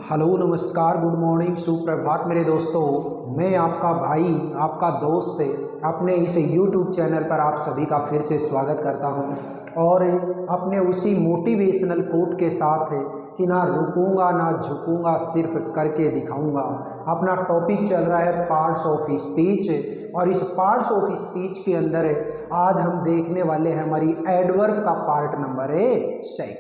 Hello नमस्कार good morning सुप्रभात मेरे दोस्तों। मैं आपका भाई आपका दोस्त अपने इस YouTube चैनल पर आप सभी का फिर से स्वागत करता हूं और अपने उसी मोटिवेशनल कोट के साथ कि ना रुकूंगा ना झुकूंगा सिर्फ करके दिखाऊंगा। अपना टॉपिक चल रहा है पार्ट्स ऑफ स्पीच और इस पार्ट्स ऑफ स्पीच के अंदर आज हम देखने वाले हैं हमारी एडवर्ब का पार्ट नंबर 2।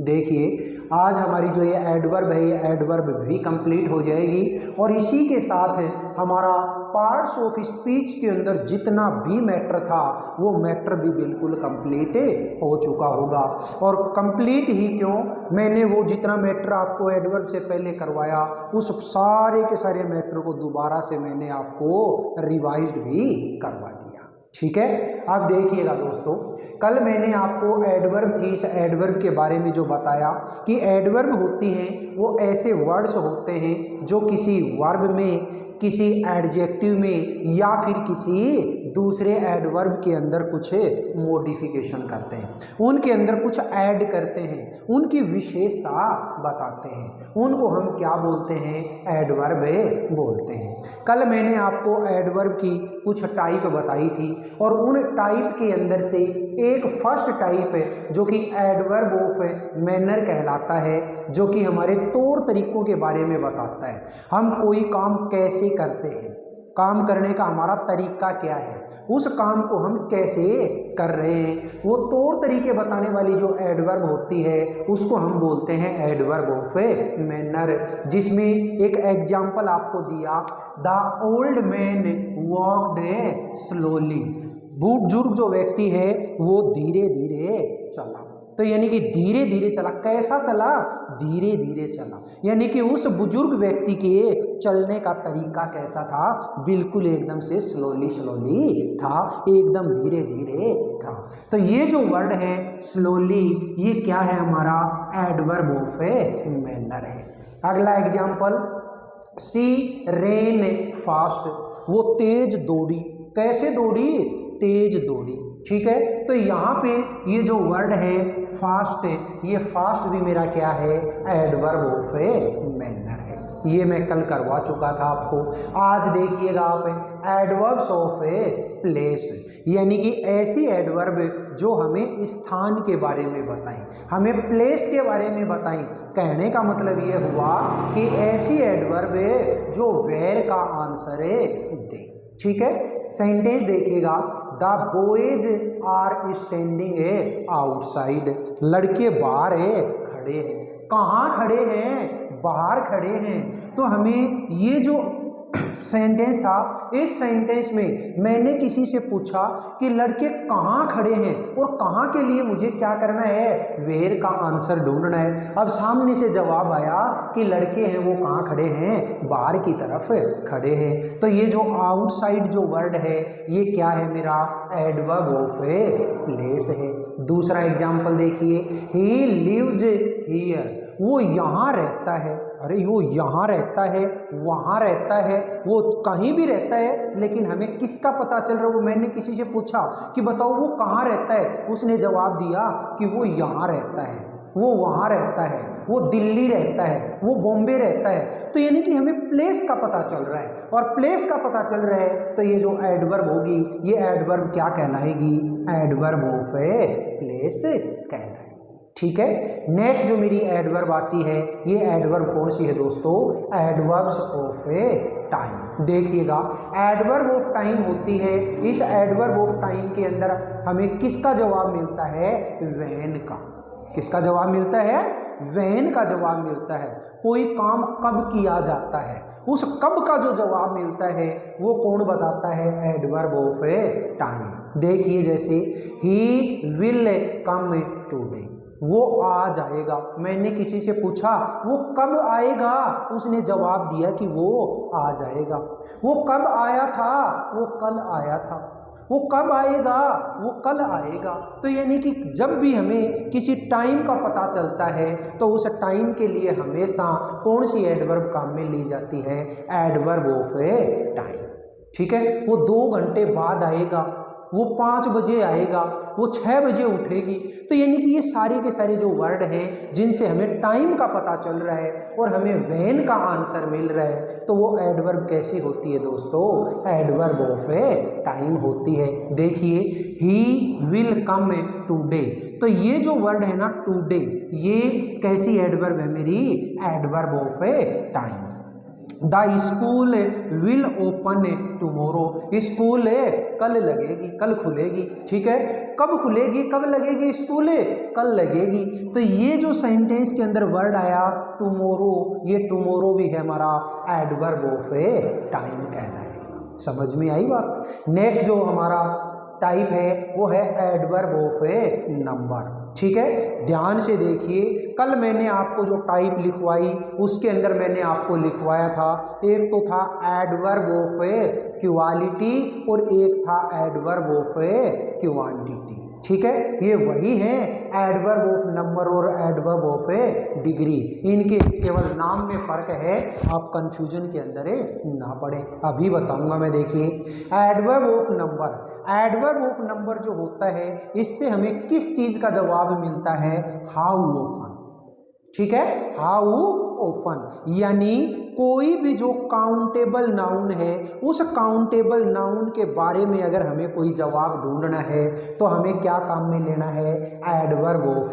देखिए आज हमारी जो ये एडवर्ब है ये एडवर्ब भी कंप्लीट हो जाएगी और इसी के साथ हमारा पार्ट्स ऑफ स्पीच के अंदर जितना भी मैटर था वो मैटर भी बिल्कुल कंप्लीट हो चुका होगा। और कंप्लीट ही क्यों, मैंने वो जितना मैटर आपको एडवर्ब से पहले करवाया उस सारे के सारे मैटर को दोबारा से मैंने आपको रिवाइज्ड भी करवा दिया। ठीक है, अब देखिएगा दोस्तों, कल मैंने आपको एडवर्ब थी, इस एडवर्ब के बारे में जो बताया कि एडवर्ब होती हैं वो ऐसे वर्ड्स होते हैं जो किसी वर्ब में, किसी एडजेक्टिव में या फिर किसी दूसरे एडवर्ब के अंदर कुछ मॉडिफिकेशन करते हैं, उनके अंदर कुछ ऐड करते हैं, उनकी विशेषता बताते हैं, उनको हम क्या बोलते हैं, एडवर्ब बोलते हैं। कल मैंने आपको एडवर्ब की कुछ टाइप बताई थी और उन टाइप के अंदर से एक फर्स्ट टाइप है जो कि एडवर्ब ऑफ मैनर कहलाता है, जो कि हमारे तौर तरीकों के बारे में बताता है। हम कोई काम कैसे करते हैं, काम करने का हमारा तरीका क्या है, उस काम को हम कैसे कर रहे हैं, वो तौर तरीके बताने वाली जो एडवर्ब होती है उसको हम बोलते हैं एडवर्ब ऑफ मैनर। जिसमें एक एग्जाम्पल आपको दिया, the old man walked slowly, बुजुर्ग जो व्यक्ति है वो धीरे धीरे चला। तो यानी कि धीरे धीरे चला, कैसा चला, धीरे धीरे चला, यानी कि उस बुजुर्ग व्यक्ति के चलने का तरीका कैसा था, बिल्कुल एकदम से स्लोली स्लोली था, एकदम धीरे धीरे था। तो ये जो वर्ड है स्लोली, ये क्या है, हमारा एडवर्ब ऑफ मैनर है। अगला एग्जाम्पल, सी रेन फास्ट, वो तेज दौड़ी, कैसे दौड़ी, तेज दौड़ी। ठीक है, तो यहाँ पे ये जो वर्ड है फास्ट है, ये फास्ट भी मेरा क्या है, एडवर्ब ऑफ मैनर है। ये मैं कल करवा चुका था आपको। आज देखिएगा आप एडवर्ब्स ऑफ प्लेस, यानी कि ऐसी एडवर्ब जो हमें स्थान के बारे में बताएं, हमें प्लेस के बारे में बताएं। कहने का मतलब ये हुआ कि ऐसी एडवर्ब जो वेयर का आंसर दे। ठीक है, सेंटेंस देखिएगा, the boys are standing outside, लड़के बाहर खड़े हैं। कहाँ खड़े हैं, बाहर खड़े हैं। तो हमें ये जो सेंटेंस था, इस सेंटेंस में मैंने किसी से पूछा कि लड़के कहाँ खड़े हैं और कहाँ के लिए मुझे क्या करना है, वेयर का आंसर ढूंढना है। अब सामने से जवाब आया कि लड़के हैं वो कहाँ खड़े हैं, बाहर की तरफ खड़े हैं। तो ये जो आउटसाइड जो वर्ड है ये क्या है, मेरा एडवर्ब ऑफ प्लेस है। दूसरा एग्जाम्पल देखिए, ही लिव्स हियर, वो यहाँ रहता है। अरे वो यहाँ रहता है, वहाँ रहता है, वो कहीं भी रहता है, लेकिन हमें किसका पता चल रहा है, वो मैंने किसी से पूछा कि बताओ वो कहाँ रहता है, उसने जवाब दिया कि वो यहाँ रहता है, वो वहाँ रहता है, वो दिल्ली रहता है, वो बॉम्बे रहता है। तो यानी कि हमें प्लेस का पता चल रहा है, और प्लेस का पता चल रहा है तो ये जो एडवर्ब होगी ये एडवर्ब क्या कहलाएगी, एडवर्ब ऑफ प्लेस कहलाएगी। ठीक है, नेक्स्ट जो मेरी एडवर्ब आती है ये एडवर्ब कौन सी है दोस्तों, एडवर्ब्स ऑफ टाइम। देखिएगा, एडवर्ब ऑफ टाइम होती है, इस एडवर्ब ऑफ टाइम के अंदर हमें किसका जवाब मिलता है, व्हेन का। किसका जवाब मिलता है, व्हेन का जवाब मिलता है। कोई काम कब किया जाता है, उस कब का जो जवाब मिलता है वो कौन बताता है, एडवर्ब ऑफ टाइम। देखिए जैसे ही विल कम टुडे, वो आ जाएगा। मैंने किसी से पूछा वो कब आएगा, उसने जवाब दिया कि वो आ जाएगा। वो कब आया था, वो कल आया था। वो कब आएगा, वो कल आएगा। तो यानी कि जब भी हमें किसी टाइम का पता चलता है तो उस टाइम के लिए हमेशा कौन सी एडवर्ब काम में ली जाती है, एडवर्ब ऑफ टाइम। ठीक है, वो 2 घंटे बाद आएगा, वो 5 बजे आएगा, वो 6 बजे उठेगी। तो यानी कि ये सारे के सारे जो वर्ड हैं जिनसे हमें टाइम का पता चल रहा है और हमें व्हेन का आंसर मिल रहा है, तो वो एडवर्ब कैसी होती है दोस्तों? एडवर्ब ऑफ टाइम होती है। देखिए, ही विल कम टुडे, तो ये जो वर्ड है ना टुडे, ये कैसी एडवर्ब है मेरी? Adverb of time. The school will open tomorrow, school कल लगेगी, कल खुलेगी। ठीक है, कब खुलेगी, कब लगेगी स्कूल? कल लगेगी। तो ये जो सेंटेंस के अंदर वर्ड आया टुमोरो, ये टुमोरो भी है हमारा एडवर्ब ऑफ टाइम कहलाएगा। समझ में आई बात? नेक्स्ट जो हमारा टाइप है वो है एडवर्ब ऑफ नंबर। ठीक है, ध्यान से देखिए, कल मैंने आपको जो टाइप लिखवाई उसके अंदर मैंने आपको लिखवाया था, एक तो था एडवर्ब ऑफ क्वालिटी और एक था एडवर्ब ऑफ क्वांटिटी। ठीक है, ये वही है एडवर्ब ऑफ नंबर और एडवर्ब ऑफ डिग्री, इनके केवल नाम में फर्क है, आप कंफ्यूजन के अंदर ना पड़े। अभी बताऊंगा मैं। देखिए, adverb of number, adverb of number जो होता है इससे हमें किस चीज का जवाब मिलता है? How often. ठीक है, हाउ ऑफन, यानी कोई भी जो काउंटेबल नाउन है उस काउंटेबल नाउन के बारे में अगर हमें कोई जवाब ढूंढना है तो हमें क्या काम में लेना है? एडवर्ब ऑफ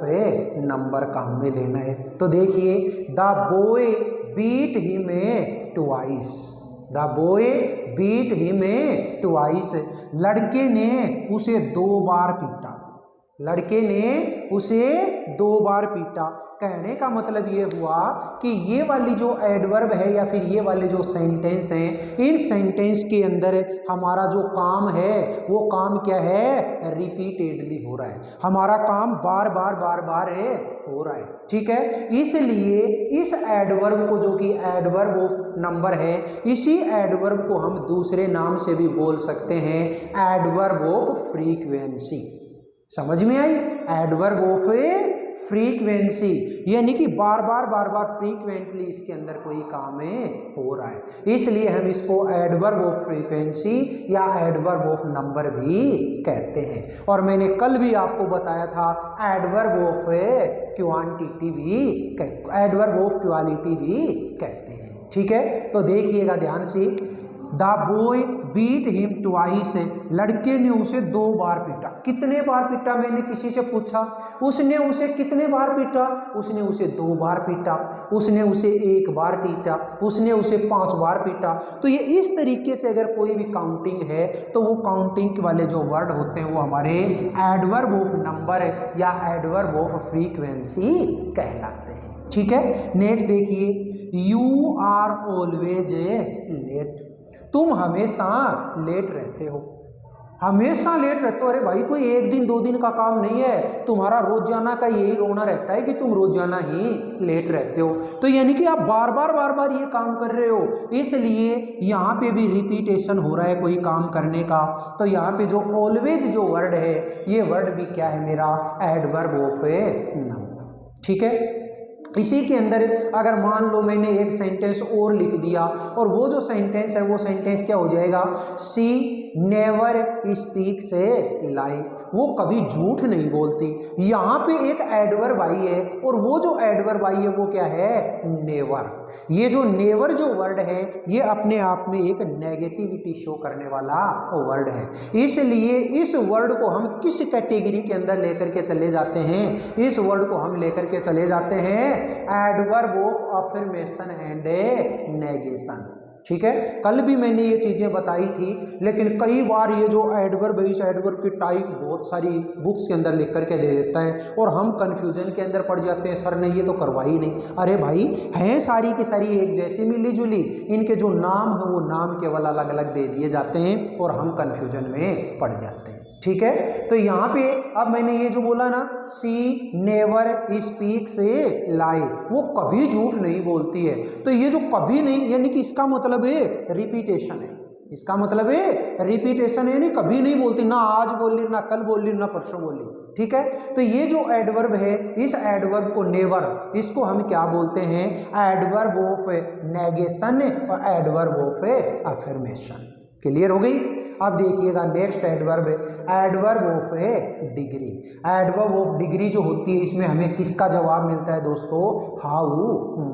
नंबर काम में लेना है। तो देखिए, the boy beat him twice, the boy beat him twice, लड़के ने उसे 2 बार पीटा, लड़के ने उसे 2 बार पीटा। कहने का मतलब ये हुआ कि ये वाली जो एडवर्ब है या फिर ये वाले जो सेंटेंस हैं, इन सेंटेंस के अंदर हमारा जो काम है वो काम क्या है? रिपीटेडली हो रहा है, हमारा काम बार बार हो रहा है। ठीक है, इसलिए इस एडवर्ब को, जो कि एडवर्ब ऑफ नंबर है, इसी एडवर्ब को हम दूसरे नाम से भी बोल सकते हैं, एडवर्ब ऑफ फ्रीक्वेंसी। समझ में आई? एडवर्ब ऑफ फ्रीक्वेंसी, यानी कि बार बार फ्रीक्वेंटली इसके अंदर कोई काम हो रहा है, इसलिए हम इसको एडवर्ब ऑफ फ्रीक्वेंसी या एडवर्ब ऑफ नंबर भी कहते हैं। और मैंने कल भी आपको बताया था एडवर्ब ऑफ क्वांटिटी भी, एडवर्ब ऑफ क्वालिटी भी कहते हैं। ठीक है, तो देखिएगा ध्यान से, the boy beat him twice, लड़के ने उसे 2 बार पीटा। कितने बार पीटा? मैंने किसी से पूछा, उसने उसे कितने बार पीटा? उसने उसे 2 बार पीटा, उसने उसे 1 बार पीटा, उसने उसे 5 बार पीटा। तो ये इस तरीके से अगर कोई भी काउंटिंग है तो वो काउंटिंग वाले जो वर्ड होते हैं वो हमारे एडवर्ब ऑफ नंबर या एडवर्ब ऑफ फ्रीक्वेंसी कहलाते हैं। ठीक है, नेक्स्ट देखिए, यू आर ऑलवेज लेट, तुम हमेशा लेट रहते हो, हमेशा लेट रहते हो। अरे भाई, कोई 1 दिन 2 दिन का काम नहीं है, तुम्हारा रोजाना का यही रोना रहता है कि तुम रोजाना ही लेट रहते हो। तो यानी कि आप बार बार ये काम कर रहे हो, इसलिए यहाँ पे भी रिपीटेशन हो रहा है कोई काम करने का। तो यहाँ पे जो ऑलवेज जो वर्ड है, ये वर्ड भी क्या है मेरा? Adverb of number. ठीक है, इसी के अंदर अगर मान लो मैंने एक सेंटेंस और लिख दिया, और वो जो सेंटेंस है वो सेंटेंस क्या हो जाएगा? सी नेवर स्पीक से लाई, वो कभी झूठ नहीं बोलती। यहाँ पे एक एडवर्ब आई है, और वो जो एडवर्ब आई है वो क्या है? नेवर। ये जो नेवर जो वर्ड है ये अपने आप में एक नेगेटिविटी शो करने वाला वर्ड है, इसलिए इस वर्ड को हम किस कैटेगरी के अंदर लेकर के चले जाते हैं? इस वर्ड को हम लेकर के चले जाते हैं adverb of affirmation and negation. ठीक है, कल भी मैंने ये चीजें बताई थी, लेकिन कई बार ये जो एडवर्ब है, इस एडवर्ब की टाइप बहुत सारी बुक्स के अंदर लिख करके दे देता है और हम कंफ्यूजन के अंदर पड़ जाते हैं, सर ने ये तो करवाई नहीं। अरे भाई, हैं सारी की सारी एक जैसी मिली जुली, इनके जो नाम है वो नाम केवल अलग अलग दे दिए जाते हैं और हम कंफ्यूजन में पड़ जाते हैं। ठीक है, तो यहाँ पे अब मैंने ये जो बोला ना, सी नेवर स्पीक से लाई, वो कभी झूठ नहीं बोलती है। तो ये जो कभी नहीं, यानी कि इसका मतलब है रिपीटेशन है, इसका मतलब है रिपीटेशन है, यानी कभी नहीं बोलती, ना आज बोली, ना कल बोली, ना परसों बोली। ठीक है, तो ये जो एडवर्ब है, इस एडवर्ब को नेवर, इसको हम क्या बोलते हैं? एडवर्ब ऑफ नेगेशन और एडवर्ब ऑफ अफर्मेशन। क्लियर हो गई? अब देखिएगा next adverb, adverb of A degree. Adverb of degree जो होती है इसमें हमें किसका जवाब मिलता है दोस्तों, हाउ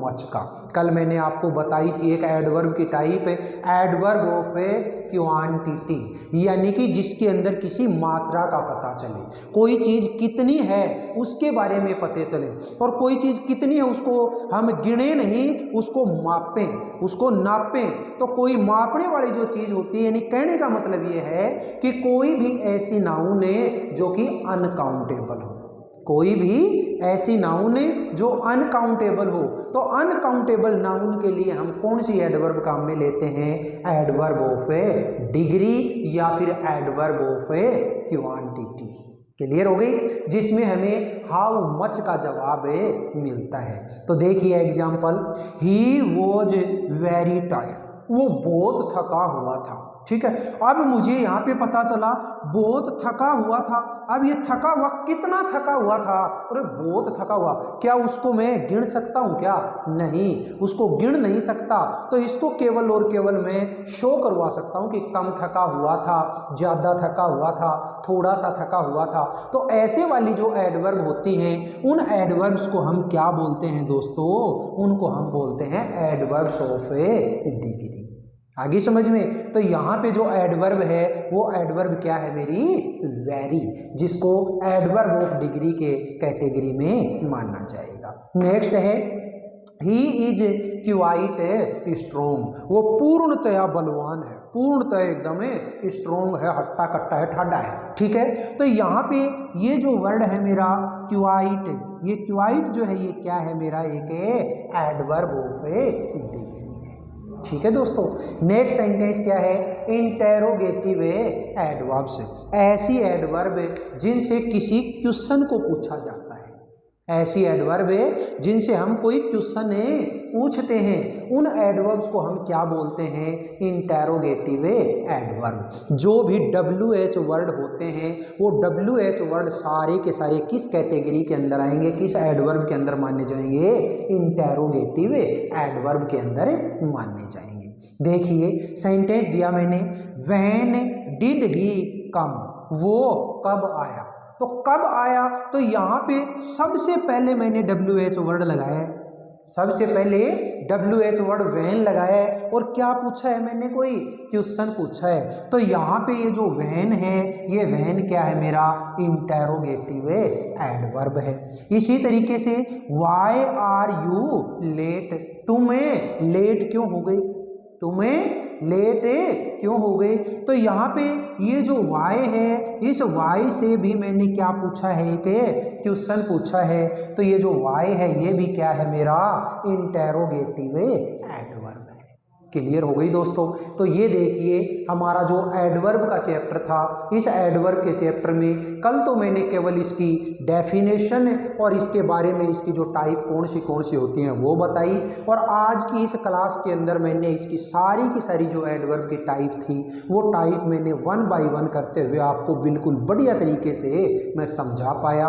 मच का। कल मैंने आपको बताई थी एक एडवर्ब की टाइप है एडवर्ब ऑफ ए क्वांटिटी, यानी कि जिसके अंदर किसी मात्रा का पता चले, कोई चीज कितनी है उसके बारे में पता चले, और कोई चीज कितनी है उसको हम गिने नहीं, उसको मापें, उसको नापें। तो कोई मापने वाली जो चीज होती है, यानी कहने का मतलब ये है कि कोई भी ऐसी नाउन है जो कि अनकाउंटेबल हो, कोई भी ऐसी नाउन जो अनकाउंटेबल हो। तो अनकाउंटेबल नाउन के लिए हम कौन सी एडवर्ब काम में लेते हैं, एडवर्ब ऑफ ए डिग्री या फिर adverb of A quantity. Clear हो गई, जिसमें हमें हाउ मच का जवाब मिलता है। तो देखिए example, he was very tired, वो बहुत थका हुआ था। ठीक है, अब मुझे यहाँ पे पता चला बहुत थका हुआ था। अब ये थका हुआ कितना थका हुआ था, अरे बहुत थका हुआ, क्या उसको मैं गिन सकता हूँ क्या, नहीं, उसको गिन नहीं सकता। तो इसको केवल और केवल मैं शो करवा सकता हूँ कि कम थका हुआ था, ज़्यादा थका हुआ था, थोड़ा सा थका हुआ था। तो ऐसे वाली जो एडवर्ब होती हैं उन एडवर्ब्स को हम क्या बोलते हैं दोस्तों, उनको हम बोलते हैं एडवर्ब्स ऑफ ए डिग्री। आगे समझ में। तो यहाँ पे जो एडवर्ब है वो एडवर्ब क्या है मेरी, वेरी, जिसको एडवर्ब ऑफ डिग्री के कैटेगरी में माना जाएगा। नेक्स्ट है ही इज क्वाइट स्ट्रोंग, वो पूर्णतया बलवान है, पूर्णतः एकदम स्ट्रोंग है, हट्टा कट्टा है, ठाडा है। ठीक है, तो यहाँ पे ये जो वर्ड है मेरा क्वाइट, ये क्वाइट जो है ये क्या है मेरा, एक एडवर्ब ऑफ ए डिग्री। ठीक है दोस्तों, नेक्स्ट सेंटेंस क्या है, इंटेरोगेटिव एडवर्ब्स, ऐसी एडवर्ब जिनसे किसी क्वेश्चन को पूछा जाता है, ऐसी एडवर्ब जिनसे हम कोई क्वेश्चन पूछते हैं, उन एडवर्ब्स को हम क्या बोलते हैं, इंटेरोगेटिव एडवर्ब। जो भी WH वर्ड होते हैं वो WH वर्ड सारे के सारे किस कैटेगरी के अंदर आएंगे, किस एडवर्ब के अंदर माने जाएंगे, इंटेरोगेटिव एडवर्ब के अंदर माने जाएंगे। देखिए सेंटेंस दिया मैंने, व्हेन डिड ही कम, वो कब आया। तो कब आया, तो यहाँ पे सबसे पहले मैंने WH वर्ड लगाया है, सबसे पहले WH वर्ड वैन लगाया है, और क्या पूछा है मैंने, कोई क्वेश्चन पूछा है। तो यहाँ पे ये जो वैन है, ये वैन क्या है मेरा, इंटेरोगेटिव एडवर्ब है। इसी तरीके से व्हाई आर यू लेट, तुम्हें लेट क्यों हो गई, तुम्हें लेट क्यों हो गए। तो यहाँ पे ये जो वाई है, इस वाई से भी मैंने क्या पूछा है, कि क्वेश्चन पूछा है। तो ये जो वाई है ये भी क्या है मेरा, इंटेरोगेटिव एडवर्ब है। क्लियर हो गई दोस्तों। तो ये देखिए हमारा जो एडवर्ब का चैप्टर था, इस एडवर्ब के चैप्टर में कल तो मैंने केवल इसकी डेफिनेशन और इसके बारे में, इसकी जो टाइप कौन सी होती हैं वो बताई, और आज की इस क्लास के अंदर मैंने इसकी सारी की सारी जो एडवर्ब की टाइप थी वो टाइप मैंने 1 बाय 1 करते हुए आपको बिल्कुल बढ़िया तरीके से मैं समझा पाया।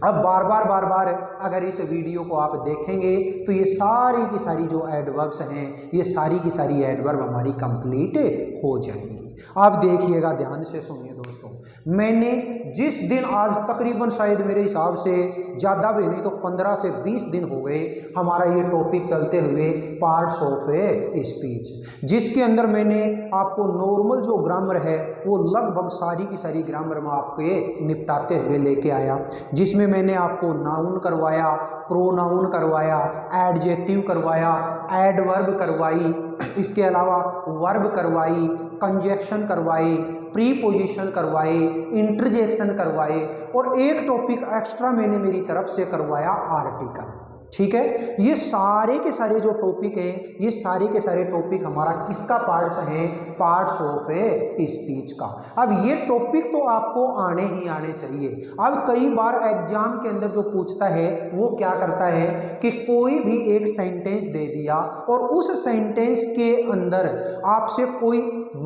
अब बार बार अगर इस वीडियो को आप देखेंगे तो ये सारी की सारी जो एडवर्ब्स हैं, ये सारी की सारी एडवर्ब हमारी कंप्लीट हो जाएंगी। आप देखिएगा, ध्यान से सुनिए दोस्तों, मैंने जिस दिन आज तकरीबन शायद मेरे हिसाब से ज़्यादा भी नहीं तो 15 से 20 दिन हो गए हमारा ये टॉपिक चलते हुए, पार्ट्स ऑफ ए स्पीच, जिसके अंदर मैंने आपको नॉर्मल जो ग्रामर है वो लगभग सारी की सारी ग्रामर में आपको निपटाते हुए लेके आया, जिसमें मैंने आपको नाउन करवाया, प्रोनाउन करवाया, एडजेक्टिव करवाया, एडवर्ब करवाई, इसके अलावा वर्ब करवाई, कंजक्शन करवाई, प्रीपोजिशन करवाए, इंटरजेक्शन करवाए, और एक टॉपिक एक्स्ट्रा मैंने मेरी तरफ से करवाया आर्टिकल। ठीक है, ये सारे के सारे जो टॉपिक हैं, ये सारे के सारे टॉपिक हमारा किसका पार्ट्स हैं, पार्ट्स ऑफ ए स्पीच का। अब ये टॉपिक तो आपको आने ही आने चाहिए। अब कई बार एग्जाम के अंदर जो पूछता है वो क्या करता है कि कोई भी एक सेंटेंस दे दिया और उस सेंटेंस के अंदर आपसे कोई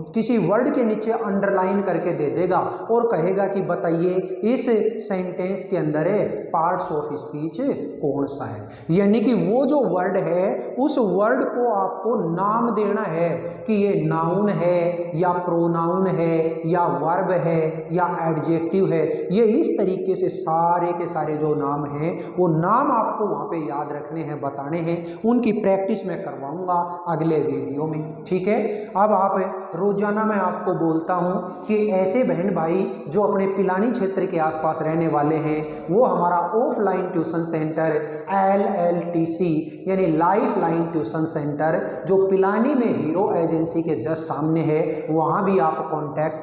किसी वर्ड के नीचे अंडरलाइन करके दे देगा और कहेगा कि बताइए इस सेंटेंस के अंदर पार्ट्स ऑफ स्पीच कौन सा है। यानी कि वो जो वर्ड है उस वर्ड को आपको नाम देना है कि ये नाउन है या प्रोनाउन है या वर्ब है या एडजेक्टिव है। ये इस तरीके से सारे के सारे जो नाम हैं वो नाम आपको वहाँ पे याद रखने हैं, बताने हैं। उनकी प्रैक्टिस मैं करवाऊंगा अगले वीडियो में, ठीक है। अब आप रोजाना मैं आपको बोलता हूँ कि ऐसे बहन भाई जो अपने पिलानी क्षेत्र के आसपास रहने वाले हैं वो हमारा ऑफलाइन ट्यूशन सेंटर LLTC यानी लाइफ लाइन ट्यूशन सेंटर जो पिलानी में हीरो एजेंसी के जस्ट सामने है, वहाँ भी आप कांटेक्ट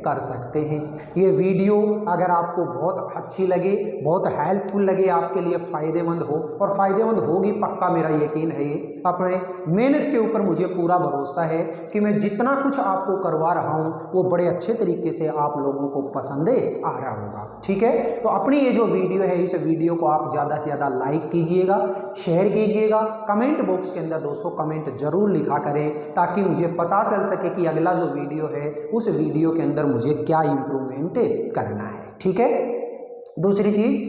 कर सकते हैं। ये वीडियो अगर आपको बहुत अच्छी लगे, बहुत हेल्पफुल लगे, आपके लिए फ़ायदेमंद हो, और फ़ायदेमंद होगी पक्का, मेरा यकीन है। ये अपने मेहनत के ऊपर मुझे पूरा भरोसा है कि मैं जितना कुछ आपको करवा रहा हूँ वो बड़े अच्छे तरीके से आप लोगों को पसंद आ रहा होगा, ठीक है। तो अपनी ये जो वीडियो है इस वीडियो को आप ज़्यादा से ज़्यादा लाइक कीजिएगा, शेयर कीजिएगा, कमेंट बॉक्स के अंदर दोस्तों कमेंट जरूर लिखा करें ताकि मुझे पता चल सके कि अगला जो वीडियो है उस वीडियो के अंदर मुझे क्या इम्प्रूवमेंट करना है, ठीक है। दूसरी चीज़,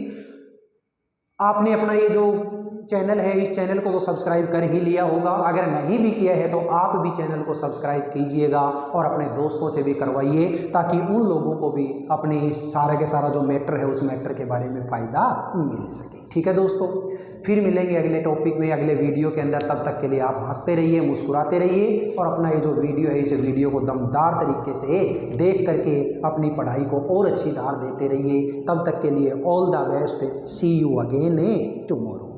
आपने अपना ये जो चैनल है इस चैनल को तो सब्सक्राइब कर ही लिया होगा, अगर नहीं भी किया है तो आप भी चैनल को सब्सक्राइब कीजिएगा और अपने दोस्तों से भी करवाइए ताकि उन लोगों को भी अपनी इस सारा के सारा जो मैटर है उस मैटर के बारे में फ़ायदा मिल सके, ठीक है दोस्तों। फिर मिलेंगे अगले टॉपिक में, अगले वीडियो के अंदर। तब तक के लिए आप हंसते रहिए, मुस्कुराते रहिए और अपना ये जो वीडियो है इस वीडियो को दमदार तरीके से देख करके अपनी पढ़ाई को और अच्छी धार देते रहिए। तब तक के लिए all the best, see you again tomorrow.